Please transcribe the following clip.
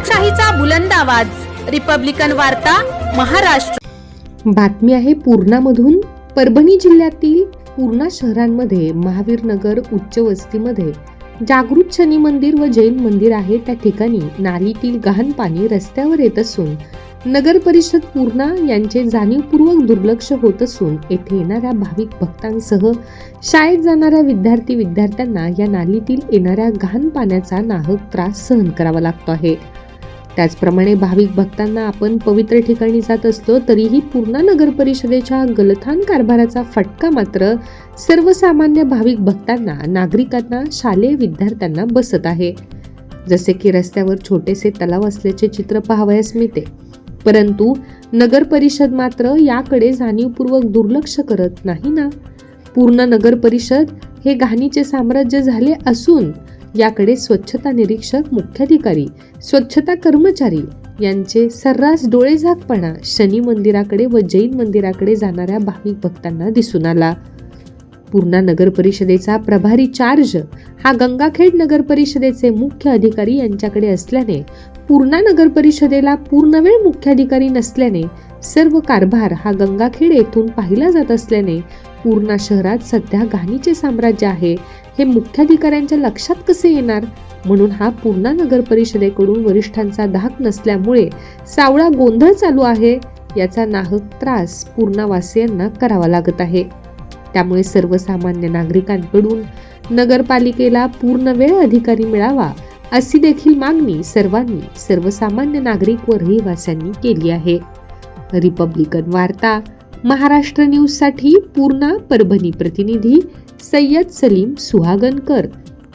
लोकशाहीचा बुलंद आवाज, रिपब्लिकन वार्ता, महाराष्ट्र। बातमी आहे पूर्णामधून। परभणी जिल्ह्यातील पूर्णा शहरांमध्ये महावीर नगर उच्च वस्तीमध्ये जागृत शनी मंदिर व जैन मंदिर आहे। त्या ठिकाणी नालीतील गहाण पाणी रस्त्यावर येत असून नगर परिषद पूर्णा यांचे जाणीवपूर्वक दुर्लक्ष होत असून येथे येणाऱ्या भाविक भक्तांसह शाळेत जाणाऱ्या विद्यार्थ्यांना या नालीतील येणाऱ्या गहाण पाण्याचा नाहक त्रास सहन करावा लागतो आहे। त्याचप्रमाणे भाविक भक्तांना आपण पवित्र ठिकाणी जात असतो तरीही पूर्णा नगर परिषदेच्या गलथान कारभाराचा फटका मात्र सर्वसामान्य भाविक भक्तांना, नागरिकांना, शालेय विद्यार्थ्यांना बसत आहे। जसे की रस्त्यावर छोटेसे तलाव असल्याचे चित्र पाहावयास मिळते, परंतु नगर परिषद मात्र याकडे जाणीवपूर्वक दुर्लक्ष करत नाही ना। पूर्ण नगर परिषद हे घाणीचे साम्राज्य झाले असून याकडे स्वच्छता निरीक्षक, मुख्याधिकारी, स्वच्छता कर्मचारी यांचे सर्रास डोळेझाकपणा शनी मंदिराकडे व जैन मंदिराकडे जाणाऱ्या भाविक भक्तांना दिसून आला। पूर्णा नगर परिषदेचा प्रभारी चार्ज हा गंगाखेड नगर परिषदेचे मुख्य अधिकारी यांच्याकडे असल्याने पूर्णा नगर परिषदेला पूर्णवेळ मुख्याधिकारी नसल्याने सर्व कारभार हा गंगाखेड येथून पाहिला जात असल्याने पूर्णा शहरात सध्या घाणीचे साम्राज्य आहे हे मुख्याधिकाऱ्यांच्या लक्षात कसे येणार। म्हणून हा पूर्णा नगर परिषदेकडून वरिष्ठांचा धाक नसल्यामुळे सावळा गोंधळ चालू आहे। याचा नाहक त्रास पूर्णावासियांना करावा लागत आहे। त्यामुळे सर्वसामान्य नागरिकांकडून नगरपालिकेला पूर्णवेळ अधिकारी मिळावा अशी देखील मागणी सर्वांनी, सर्वसामान्य नागरिक व रहिवाशांनी केली आहे। रिपब्लिकन वार्ता, महाराष्ट्र न्यूज साठी पूर्णा परभणी प्रतिनिधी सय्यद सलीम सुहागनकर।